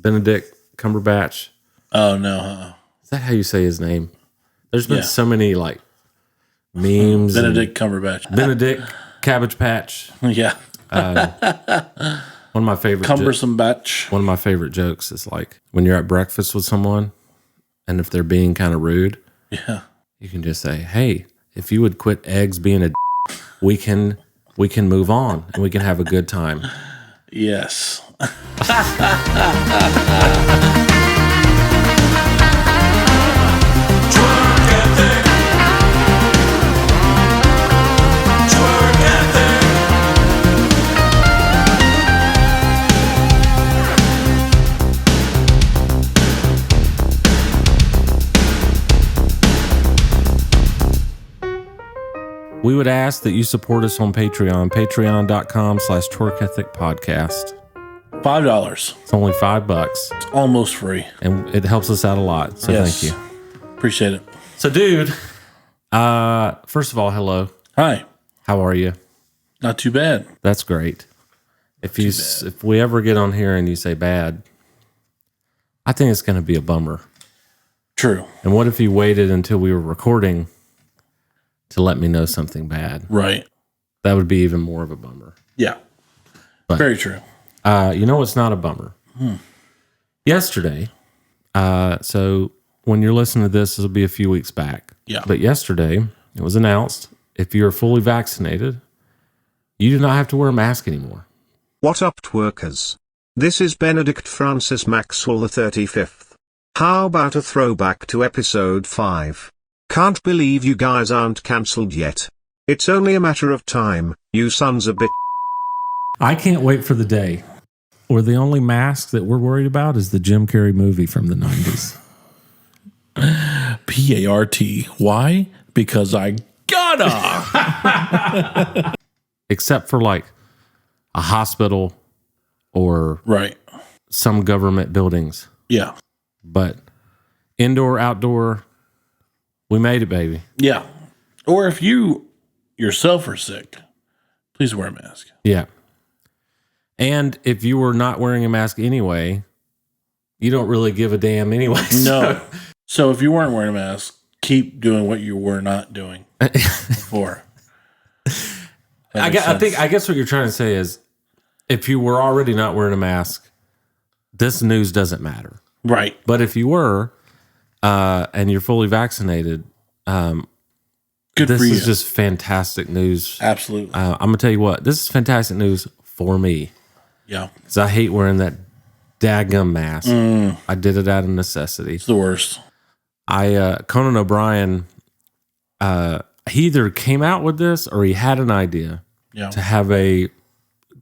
Benedict Cumberbatch. Oh, no. Is that how you say his name? There's been so many like memes. Benedict Cumberbatch. Benedict Cabbage Patch. Yeah. One of my favorite Cumbersome batch. One of my favorite jokes is like when you're at breakfast with someone and if they're being kind of rude, yeah, you can just say, "Hey, if you would quit eggs being a we can move on and we can have a good time." Yes. We would ask that you support us on Patreon, patreon.com/Twerk Ethic Podcast. $5. It's only $5. It's almost free. And it helps us out a lot. So Yes. thank you. Appreciate it. So dude, first of all, hello. Hi. How are you? Not too bad. That's great. If we ever get on here and you say bad, I think it's going to be a bummer. True. And what if you waited until we were recording to let me know something bad? Right. That would be even more of a bummer. Yeah. But, very true. You know what's not a bummer? Yesterday, so when you're listening to this, will be a few weeks back. Yeah. But yesterday, it was announced, if you're fully vaccinated, you do not have to wear a mask anymore. What up, twerkers? This is Benedict Francis Maxwell the 35th. How about a throwback to episode 5? Can't believe you guys aren't cancelled yet. It's only a matter of time, you sons of bitch. I can't wait for the day where the only mask that we're worried about is the Jim Carrey movie from the 90s. PART. Why? Because I gotta. Except for like a hospital or Right. some government buildings. Yeah. But indoor, outdoor, we made it, baby. Yeah. Or if you yourself are sick, please wear a mask. Yeah. And if you were not wearing a mask anyway, you don't really give a damn anyway. No. So if you weren't wearing a mask, keep doing what you were not doing before. I guess what you're trying to say is if you were already not wearing a mask, this news doesn't matter. Right. But if you were, and you're fully vaccinated, Good this for you. is just fantastic news. Absolutely. I'm going to tell you what, this is fantastic news for me. Yeah. Because I hate wearing that daggum mask. I did it out of necessity. It's the worst. Conan O'Brien, he either came out with this or he had an idea to have a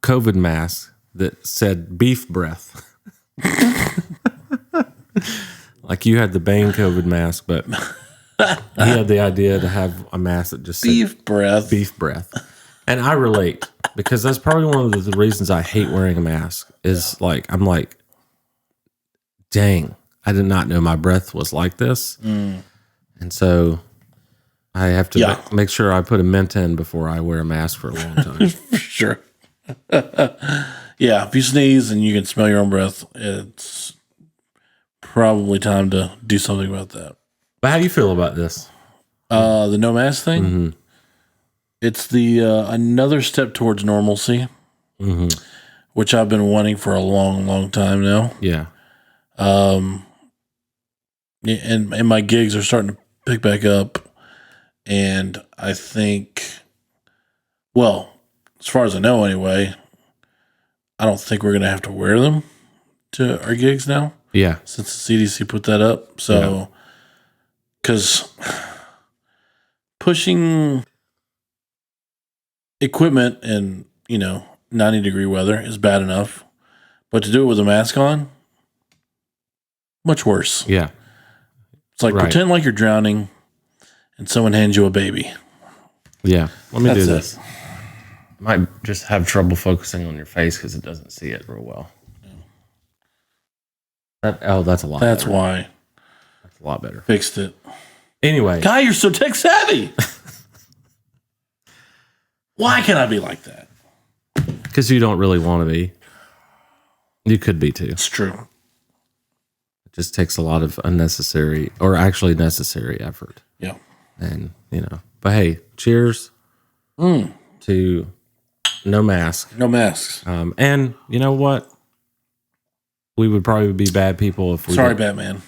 COVID mask that said beef breath. Like you had the Bane COVID mask, but he had the idea to have a mask that just said Beef breath. And I relate because that's probably one of the reasons I hate wearing a mask is like, I'm like, dang, I did not know my breath was like this. And so I have to make sure I put a mint in before I wear a mask for a long time. For sure. Yeah. If you sneeze and you can smell your own breath, it's probably time to do something about that. But how do you feel about this? The no mask thing? Mm-hmm. It's the another step towards normalcy, which I've been wanting for a long, long time now. Yeah. And my gigs are starting to pick back up. And I think, well, as far as I know anyway, I don't think we're going to have to wear them to our gigs now. Yeah. Since the CDC put that up. So, because pushing equipment in, 90-degree weather is bad enough. But to do it with a mask on, much worse. Yeah. It's like pretend like you're drowning and someone hands you a baby. Yeah. Let me do this. Might just have trouble focusing on your face because it doesn't see it real well. That's a lot That's better. why. That's a lot better. Fixed it. Anyway. Guy, you're so tech savvy. Why can't I be like that? Because you don't really want to be. You could be too. It's true. just takes a lot of unnecessary or actually necessary effort. Yeah. And, but hey, cheers to no mask. No masks. And you know what? We would probably be bad people if we Sorry, didn't.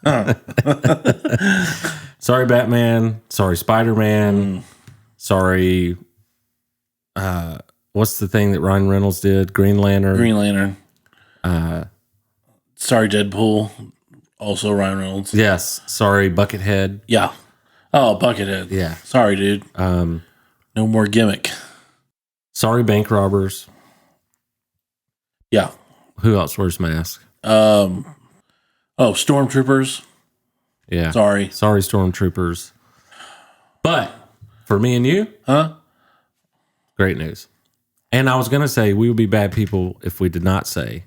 Batman. Sorry, Batman. Sorry, Spider-Man. Sorry. What's the thing that Ryan Reynolds did? Green Lantern. Green Lantern. Sorry, Deadpool. Also Ryan Reynolds. Yes. Sorry, Buckethead. Yeah. Oh, Buckethead. Yeah. Sorry, dude. No more gimmick. Sorry, bank robbers. Yeah. Who else wears masks? Stormtroopers. Yeah. Sorry, stormtroopers. But for me and you, great news. And I was going to say we would be bad people if we did not say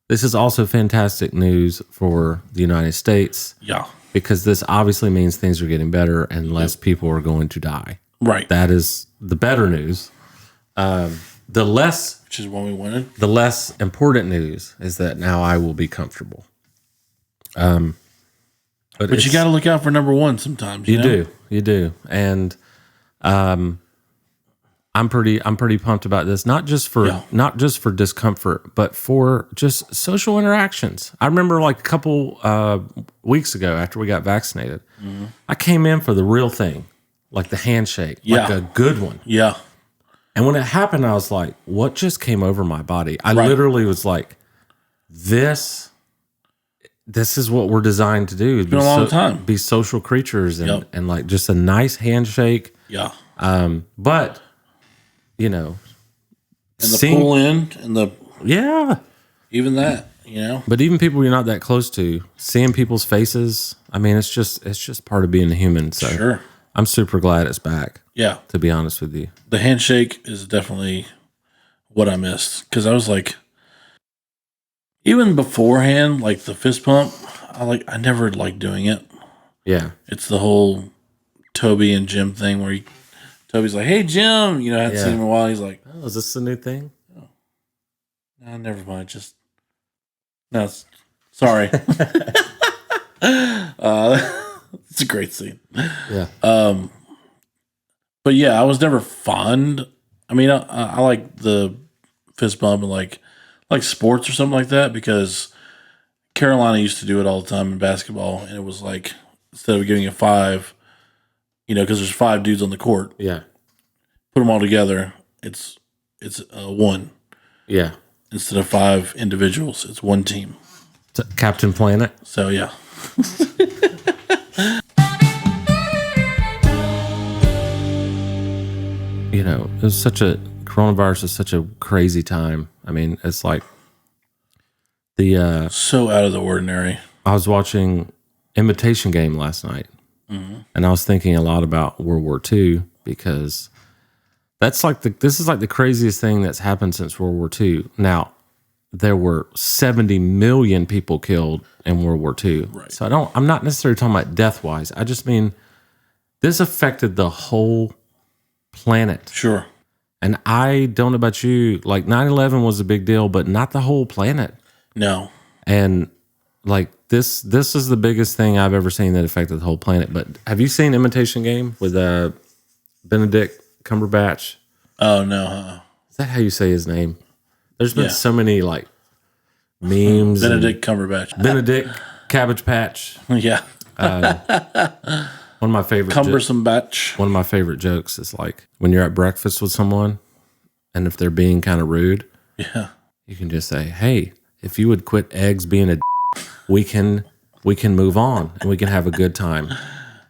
this is also fantastic news for the United States. Yeah. Because this obviously means things are getting better and less people are going to die. Right. That is the better news. Which is what we wanted. The less important news is that now I will be comfortable. But you got to look out for number one sometimes. You do. And I'm pretty pumped about this. Not just for discomfort, but for just social interactions. I remember like a couple weeks ago after we got vaccinated, I came in for the real thing, like the handshake, like a good one. Yeah. And when it happened, I was like, what just came over my body? I literally was like, this is what we're designed to do. It's been a long time. Be social creatures and like just a nice handshake. Yeah. But, and the pull in and the... Yeah. Even that, But even people you're not that close to, seeing people's faces, I mean, it's just part of being a human. So sure. I'm super glad it's back. Yeah. To be honest with you. The handshake is definitely what I missed. Because I was like, even beforehand, like the fist pump, I never liked doing it. Yeah. It's the whole Toby and Jim thing where Toby's like, hey, Jim. I hadn't seen him in a while. He's like, oh, is this a new thing? Oh. No, never mind. No, sorry. It's a great scene. Yeah. But yeah, I was never fond. I mean, I like the fist bump and like sports or something like that because Carolina used to do it all the time in basketball, and it was like instead of giving it 5, because there's 5 dudes on the court. Yeah. Put them all together, it's 1. Yeah. Instead of 5 individuals, it's 1 team. Captain Planet. So yeah. It was coronavirus is such a crazy time. I mean, it's like so out of the ordinary. I was watching Imitation Game last night, and I was thinking a lot about World War II because this is like the craziest thing that's happened since World War II. Now, there were 70 million people killed in World War II. Right. So I'm not necessarily talking about death-wise. I just mean this affected the whole planet. Sure. And I don't know about you, like 9/11 was a big deal, but not the whole planet. No. And like this is the biggest thing I've ever seen that affected the whole planet. But have you seen Imitation Game with Benedict Cumberbatch? Oh no. Is that how you say his name? There's been so many like memes. Benedict Cumberbatch. Benedict Cabbage Patch. Yeah. One of my favorite cumbersome batch. One of my favorite jokes is like when you're at breakfast with someone, and if they're being kind of rude, you can just say, "Hey, if you would quit eggs being a, we can move on and we can have a good time."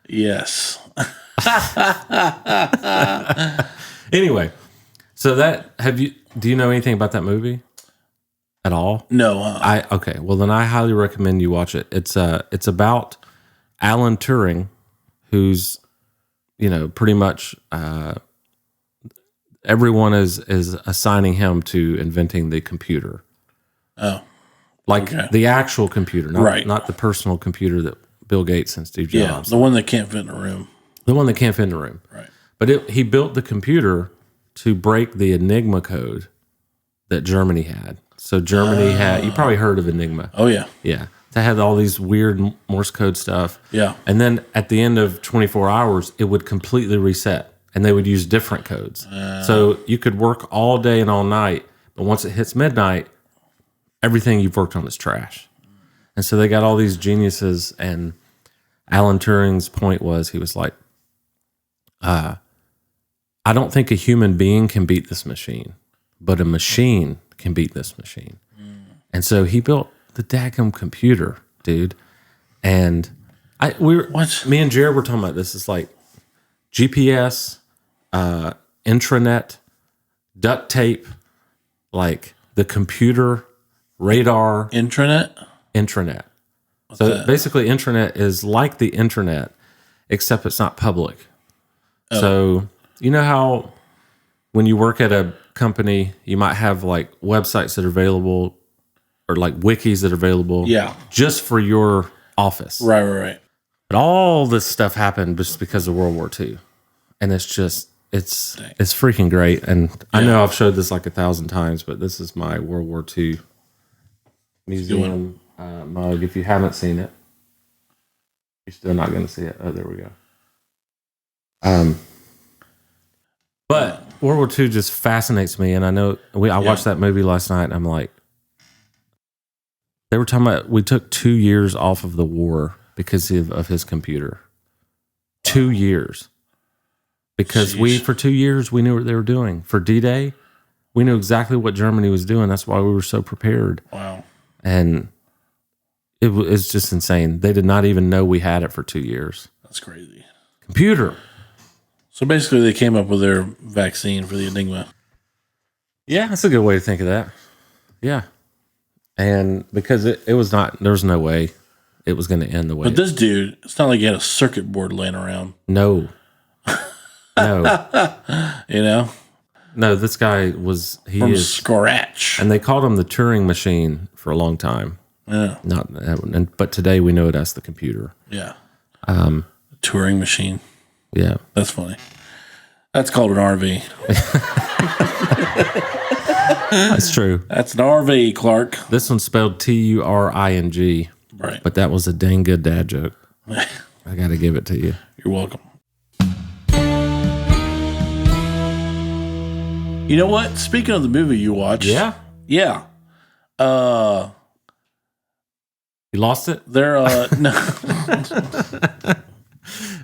Yes. Anyway, so do you know anything about that movie at all? No. Okay. Well, then I highly recommend you watch it. It's about Alan Turing, who's, pretty much everyone is assigning him to inventing the computer. Oh. Like the actual computer, not the personal computer that Bill Gates and Steve Jobs. Yeah, the one that can't fit in a room. The one that can't fit in a room. Right. But he built the computer to break the Enigma code that Germany had. So Germany had, you probably heard of Enigma. Oh, yeah. Yeah. They had all these weird Morse code stuff. Yeah. And then at the end of 24 hours, it would completely reset and they would use different codes. So you could work all day and all night, but once it hits midnight, everything you've worked on is trash. And so they got all these geniuses, and Alan Turing's point was, he was like, I don't think a human being can beat this machine, but a machine can beat this machine. And so he built the daggum computer, dude. And me and Jared were talking about this. It's like GPS, intranet, duct tape, like the computer, radar. Intranet? So basically, intranet is like the internet, except it's not public. Oh. So you know how when you work at a company, you might have like websites that are available or like wikis that are available just for your office. Right. But all this stuff happened just because of World War II. And it's just, it's freaking great. And I know I've showed this like 1,000 times, but this is my World War II museum mug. If you haven't seen it, you're still not going to see it. Oh, there we go. But World War II just fascinates me. And I know I watched that movie last night and I'm like, they were talking about, we took 2 years off of the war because of his computer. 2 years. Because for 2 years, we knew what they were doing. For D-Day, we knew exactly what Germany was doing. That's why we were so prepared. Wow. And it's just insane. They did not even know we had it for 2 years. That's crazy. Computer. So basically, they came up with their vaccine for the Enigma. Yeah, that's a good way to think of that. Yeah. And because it was not, there was no way it was going to end the way. But this dude, it's not like he had a circuit board laying around. No. You know? No, this guy was, From scratch. And they called him the Turing machine for a long time. Yeah. But today we know it as the computer. Yeah. Turing machine. Yeah. That's funny. That's called an RV. That's true. That's an RV, Clark. This one's spelled Turing. Right. But that was a dang good dad joke. I got to give it to you. You're welcome. You know what? Speaking of the movie you watched. Yeah? Yeah. You lost it? No.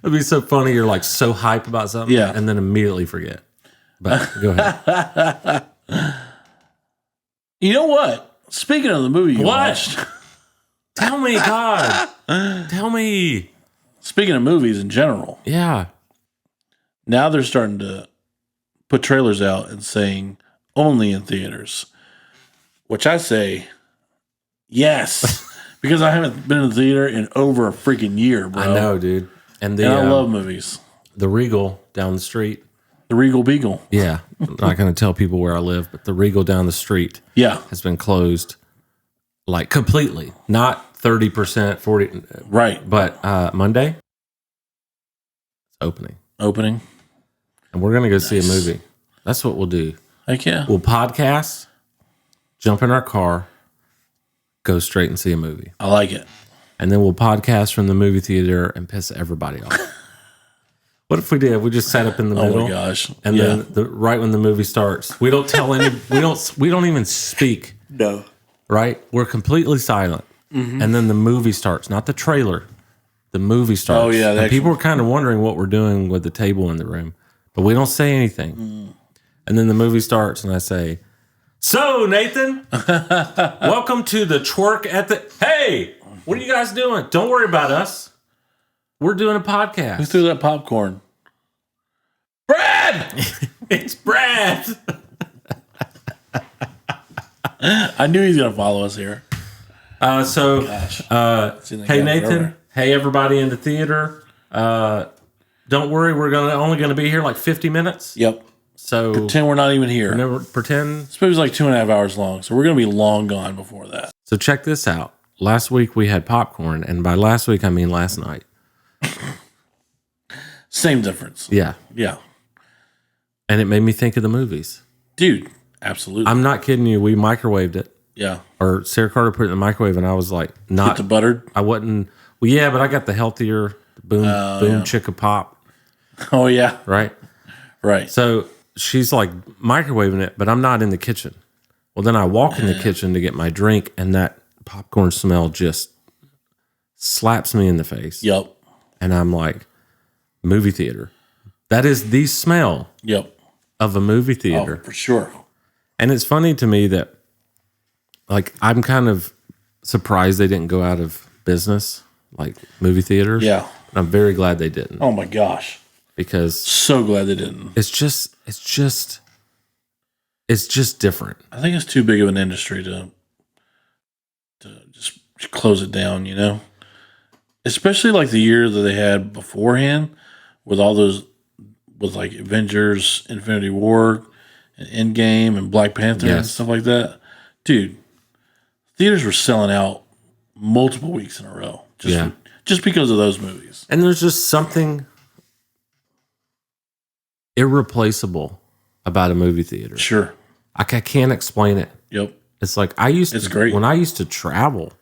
It'd be so funny. You're like so hype about something, and then immediately forget. But go ahead. You know what? Speaking of the movie you watched. Tell me, God. Tell me. Speaking of movies in general. Yeah. Now they're starting to put trailers out and saying only in theaters. Which I say, yes. Because I haven't been in the theater in over a freaking year, bro. I know, dude. And I love movies. The Regal down the street. The Regal Beagle. Yeah. I'm not going to tell people where I live, but the Regal down the street has been closed like completely. Not 30%, 40%. Right. But Monday, it's opening. And we're going to go see a movie. That's what we'll do. Heck yeah. We'll podcast, jump in our car, go straight and see a movie. I like it. And then we'll podcast from the movie theater and piss everybody off. What if we did? We just sat up in the middle. Oh my gosh! And then right when the movie starts, we don't tell any. we don't even speak. No. Right? We're completely silent. Mm-hmm. And then the movie starts, not the trailer. The movie starts. Oh yeah. And people are kind of wondering what we're doing with the table in the room, but we don't say anything. Mm. And then the movie starts, and I say, "So Nathan, welcome to the Twerk Ethic. Hey, what are you guys doing? Don't worry about us. We're doing a podcast." Who threw that popcorn? Brad! It's Brad. I knew he's gonna follow us here. Hey Nathan. Hey everybody in the theater. Don't worry, we're only gonna be here like 50 minutes. Yep. So pretend we're not even here. Pretend this movie's like 2.5 hours long, so we're gonna be long gone before that. So check this out. Last week we had popcorn, and by last week I mean last night. Same difference. Yeah. Yeah. And it made me think of the movies. Dude, absolutely. I'm not kidding you. We microwaved it. Yeah. Or Sarah Carter put it in the microwave, and I was like, not Get the buttered. I wasn't. Well, yeah, but I got the healthier boom chicka pop, Oh yeah. right? Right. So she's like microwaving it, but I'm not in the kitchen. Well, then I walk in the kitchen to get my drink, and that popcorn smell just slaps me in the face. Yep. And I'm like, movie theater. That is the smell Yep. of a movie theater. Oh, for sure. And it's funny to me that, like, I'm kind of surprised they didn't go out of business, like movie theaters. Yeah. And I'm very glad they didn't. Oh my gosh. Because So glad they didn't. it's just different. I think it's too big of an industry to just close it down, you know? Especially like the year that they had beforehand with all those, with like Avengers, Infinity War, and Endgame, and Black Panther and stuff like that. Dude, theaters were selling out multiple weeks in a row. Just because of those movies. And there's just something irreplaceable about a movie theater. Sure. I can't explain it. Yep. It's like It's great. When I used to travel,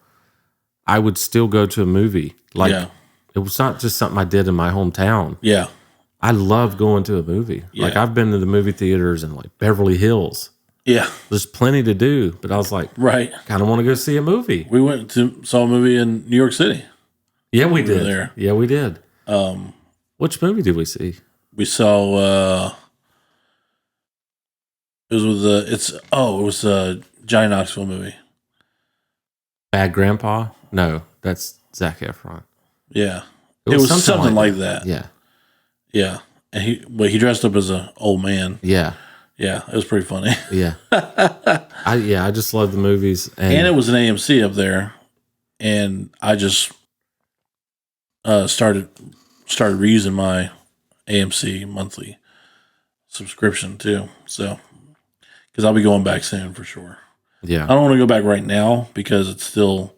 I would still go to a movie. Like it was not just something I did in my hometown. Yeah. I love going to a movie. Yeah. Like I've been to the movie theaters in like Beverly Hills. Yeah. There's plenty to do, but I was like, Right. kind of want to go see a movie. We went to saw a movie in New York City. Yeah, we were did. there. Yeah, we did. Which movie did we see? We saw it was with it was a Johnny Knoxville movie. Bad Grandpa? No, that's Zac Efron. Yeah. It was something like that. Yeah. Yeah. And he dressed up as an old man. Yeah. Yeah. It was pretty funny. Yeah. I just love the movies. And it was an AMC up there. And I just started reusing my AMC monthly subscription too. So, because I'll be going back soon for sure. Yeah. I don't want to go back right now because it's still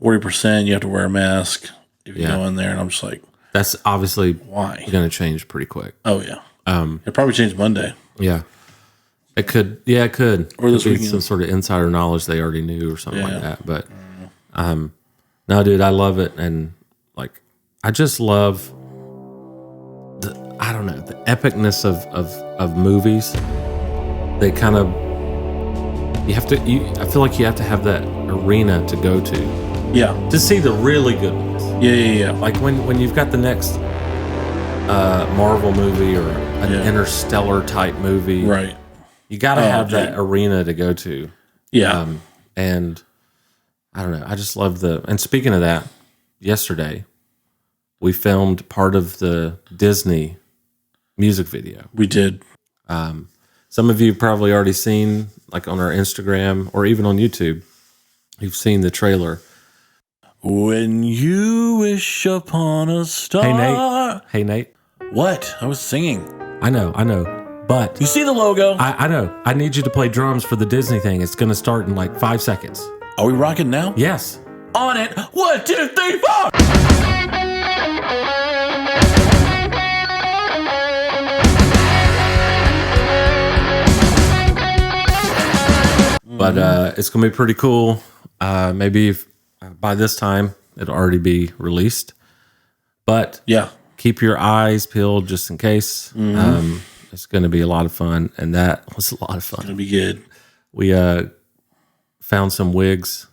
40%. You have to wear a mask if you go in there. And I'm just like, that's obviously why? going to change pretty quick. Oh, yeah. It probably changed Monday. Yeah. It could. Yeah, it could. Or this Could be weekend. some sort of insider knowledge they already knew or something like that. But no, dude, I love it. And like, I just love the epicness of movies. They kind of, I feel like you have to have that arena to go to. Yeah. To see the really good ones. Yeah. Like when you've got the next Marvel movie or an Interstellar type movie. Right. You got to have that arena to go to. Yeah. And I don't know. I just love and speaking of that, yesterday we filmed part of the Disney music video. We did. Some of you have probably already seen, like on our Instagram or even on YouTube, you've seen the trailer. When you wish upon a star. Hey, Nate. What? I was singing. I know. But You see the logo? I know. I need you to play drums for the Disney thing. It's going to start in like 5 seconds. Are we rocking now? Yes. On it. 1, 2, 3, 4. But it's going to be pretty cool. Maybe by this time it'll already be released. But Yeah. keep your eyes peeled just in case. It's going to be a lot of fun. And that was a lot of fun. It'll be good. We found some wigs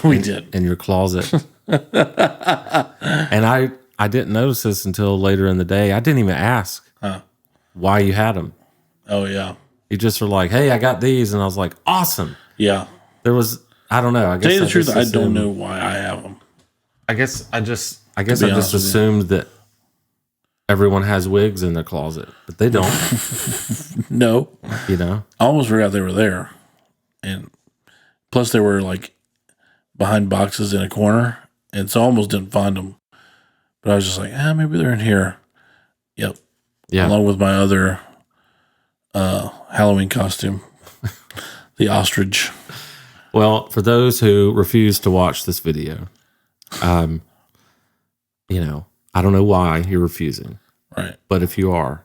We did. in your closet. And I didn't notice this until later in the day. I didn't even ask why you had them. Oh, yeah. You just were like, hey, I got these. And I was like, awesome. Yeah. There was, I don't know. I guess Tell you the truth, just I don't assumed- know why I have them. I guess I just honest with you. assumed that everyone has wigs in their closet, but they don't, No. you know? I almost forgot they were there. And plus they were like behind boxes in a corner. And so I almost didn't find them. But I was just like, maybe they're in here. Yep. Yeah. Along with my other Halloween costume. The ostrich. Well, for those who refuse to watch this video, you know, I don't know why you're refusing, Right. but if you are,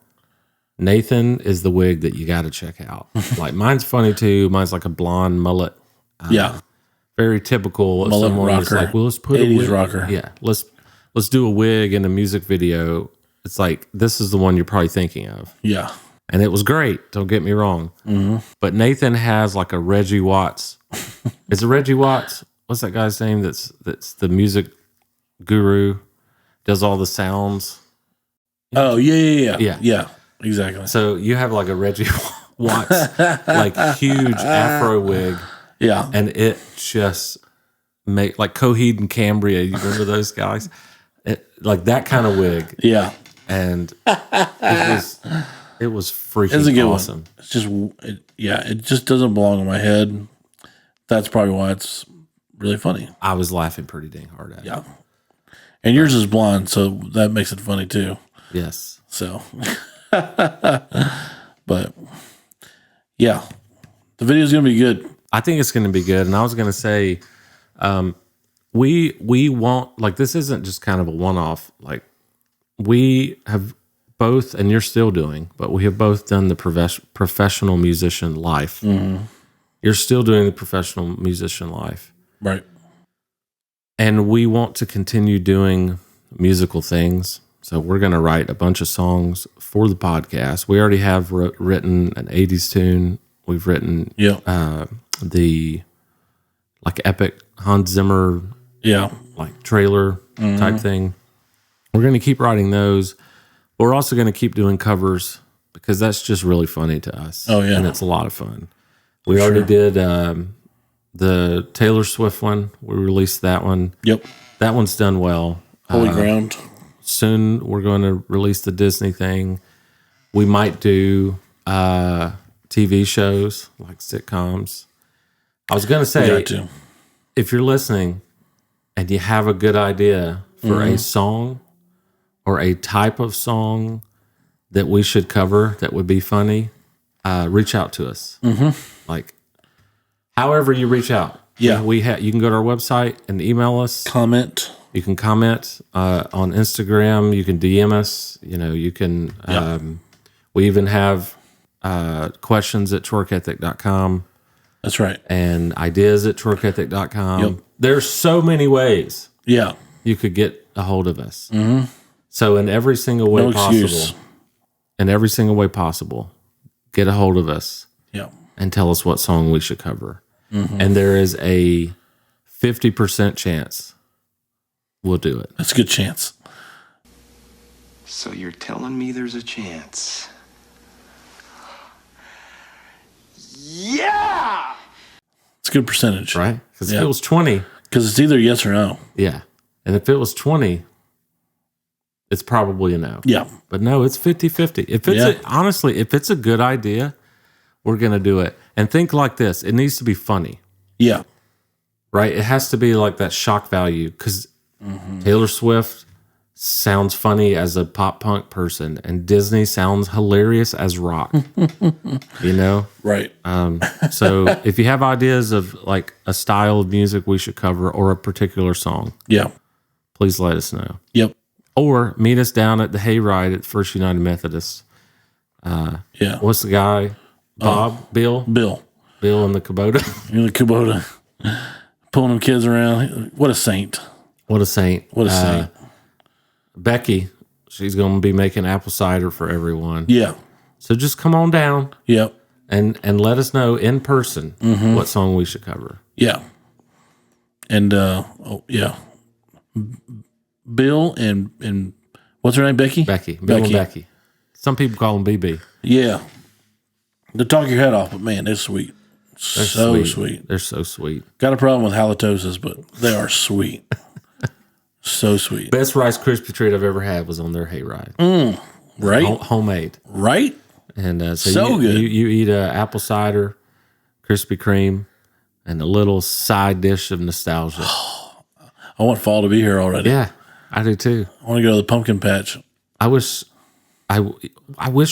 Nathan is the wig that you got to check out. Like mine's funny too. Mine's like a blonde mullet, Very typical of Mullet someone that's rocker. like, well, let's put 80s a wig. rocker. Yeah, let's do a wig in a music video. It's like, this is the one you're probably thinking of. Yeah. And it was great. Don't get me wrong. But Nathan has like a Reggie Watts. Is it Reggie Watts? What's that guy's name? That's the music guru. Does all the sounds. Oh yeah. Exactly. So you have like a Reggie Watts, like huge Afro wig, and it just make like Coheed and Cambria. You remember those guys? Like that kind of wig. Yeah. And it was freaking It's a good awesome. one. It's just it just doesn't belong in my head. That's probably why it's really funny. I was laughing pretty dang hard at it. Yeah. And yours is blonde, so that makes it funny too. Yes. So, but yeah, the video's gonna be good. I think it's going to be good. And I was going to say, we want, like, this isn't just kind of a one-off. Like, we have both, and you're still doing, but we have both done the professional musician life. You're still doing the professional musician life. Right. And we want to continue doing musical things. So we're going to write a bunch of songs for the podcast. We already have written an 80s tune. We've written the like epic Hans Zimmer like trailer type thing. We're going to keep writing those. But we're also going to keep doing covers because that's just really funny to us. Oh, yeah. And it's a lot of fun. We already did the Taylor Swift one. We released that one. Yep. That one's done well. Holy ground. Soon we're going to release the Disney thing. We might do TV shows like sitcoms. I was going to say, if you're listening and you have a good idea for a song or a type of song that we should cover that would be funny, reach out to us. Like, however you reach out. Yeah. You can go to our website and email us. Comment. You can comment on Instagram. You can DM us. You can. We even have questions at twerkethic.com. That's right. And ideas at twerkethic.com. Yep. There's so many ways Yeah. you could get a hold of us. So in every single way possible, get a hold of us. Yeah. And tell us what song we should cover. And there is a 50% chance we'll do it. That's a good chance. So you're telling me there's a chance? Yeah! It's a good percentage. Right? Because if it was 20. Because it's either yes or no. Yeah. And if it was 20, it's probably a no. Yeah. But no, it's 50-50. If it's honestly, if it's a good idea, we're going to do it. And think like this. It needs to be funny. Yeah. Right? It has to be like that shock value because Taylor Swift sounds funny as a pop punk person and Disney sounds hilarious as rock. Right. So if you have ideas of like a style of music we should cover or a particular song, please let us know. Yep. Or meet us down at the Hayride at First United Methodist. What's the guy? Bob? Bill in the Kubota. In the Kubota. Pulling them kids around. What a saint. What a saint. What a saint. Becky, she's going to be making apple cider for everyone. Yeah. So just come on down. Yep. And let us know in person what song we should cover. Yeah. And Bill and what's her name? Becky? Bill and Becky. Some people call them BB. Yeah. They talk your head off, but man, they're sweet. They're so sweet. They're so sweet. Got a problem with halitosis, but they are sweet. So sweet. Best Rice Krispie treat I've ever had was on their hayride. Right? Homemade. Right? And so good. You eat apple cider, Krispy Kreme, and a little side dish of nostalgia. I want fall to be here already. Yeah, I do too. I want to go to the pumpkin patch. I wish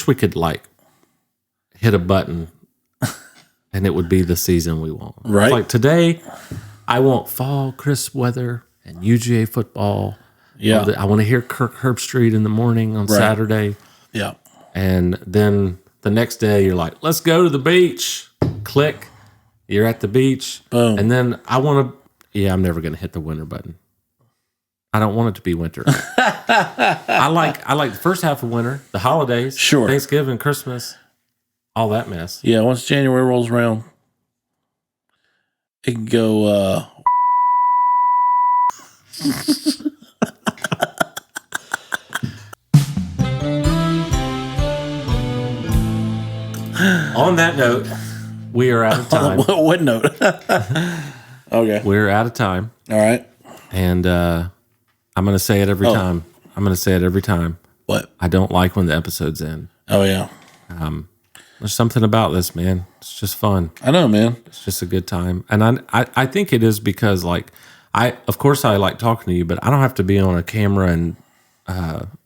we could like hit a button and it would be the season we want. Right. It's like today, I want fall, crisp weather, and UGA football. Yeah. I want to hear Kirk Herbstreit in the morning on Saturday. Yeah. And then the next day, you're like, let's go to the beach. Click. You're at the beach. Boom. And then I'm never going to hit the winter button. I don't want it to be winter. I like the first half of winter, the holidays, Sure. Thanksgiving, Christmas, all that mess. Yeah, once January rolls around, it can go. On that note, we are out of time. What note? Okay. We're out of time. All right. And I'm going to say it every time. I'm going to say it every time. What? I don't like when the episodes end. Oh, yeah. There's something about this, man. It's just fun. I know, man. It's just a good time. And I think it is because, like, of course I like talking to you, but I don't have to be on a camera and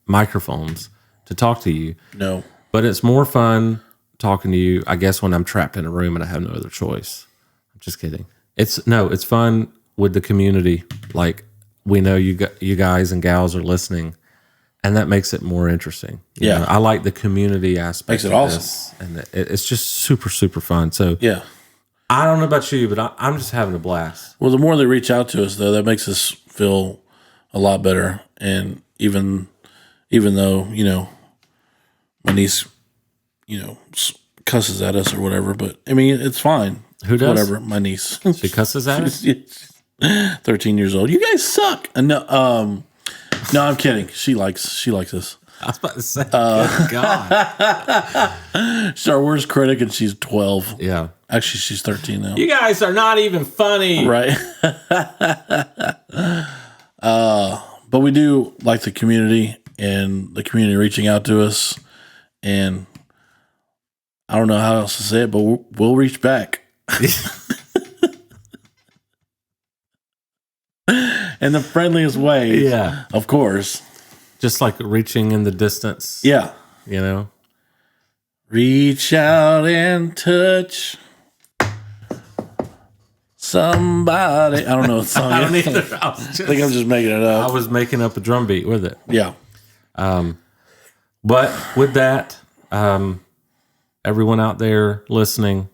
microphones to talk to you. No. But it's more fun talking to you, I guess, when I'm trapped in a room and I have no other choice. I'm just kidding. It's fun with the community. Like, we know you guys and gals are listening, and that makes it more interesting. You know, I like the community aspect. Makes it of awesome. this, and it's just super, super fun. So Yeah. I don't know about you, but I'm just having a blast. Well, the more they reach out to us, though, that makes us feel a lot better. And even though, you know, my niece, you know, cusses at us or whatever, but I mean, it's fine. Who does? Whatever. My niece. She cusses at us? She's 13 years old. You guys suck. No, I'm kidding. She likes us. I was about to say, good God. She's our worst critic, and she's 12. Yeah. Actually, she's 13 now. You guys are not even funny. Right. But we do like the community and the community reaching out to us. And I don't know how else to say it, but we'll reach back. In the friendliest way. Yeah. Of course. Just like reaching in the distance. Yeah. You know? Reach out and touch somebody. I don't know what song I don't it is. either. I think I'm just making it up. I was making up a drum beat with it. Yeah. But with that, everyone out there listening,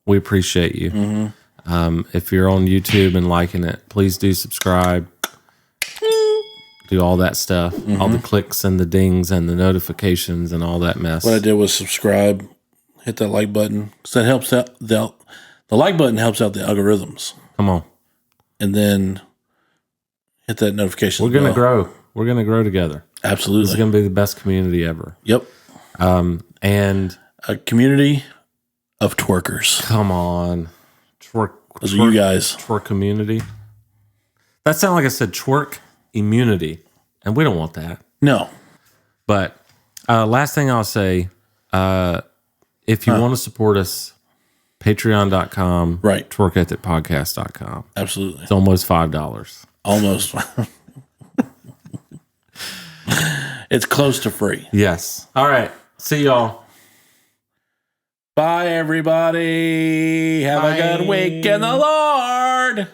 we appreciate you. Mm-hmm. If you're on YouTube and liking it, please do subscribe. Do all that stuff, all the clicks and the dings and the notifications and all that mess. What I did was subscribe, hit that like button, because that helps out. The like button helps out the algorithms. Come on. And then hit that notification We're going to bell. grow. We're going to grow together. Absolutely. This is going to be the best community ever. Yep. And A community of twerkers. come on. Those are you guys. Twerk community. That sounded like I said twerk immunity, and we don't want that. No. But last thing I'll say, if you want to support us, patreon.com, Right. twerkethicpodcast.com. Absolutely. It's almost $5. Almost. It's close to free. Yes. All right. See y'all. Bye, everybody. Have a good week in the Lord.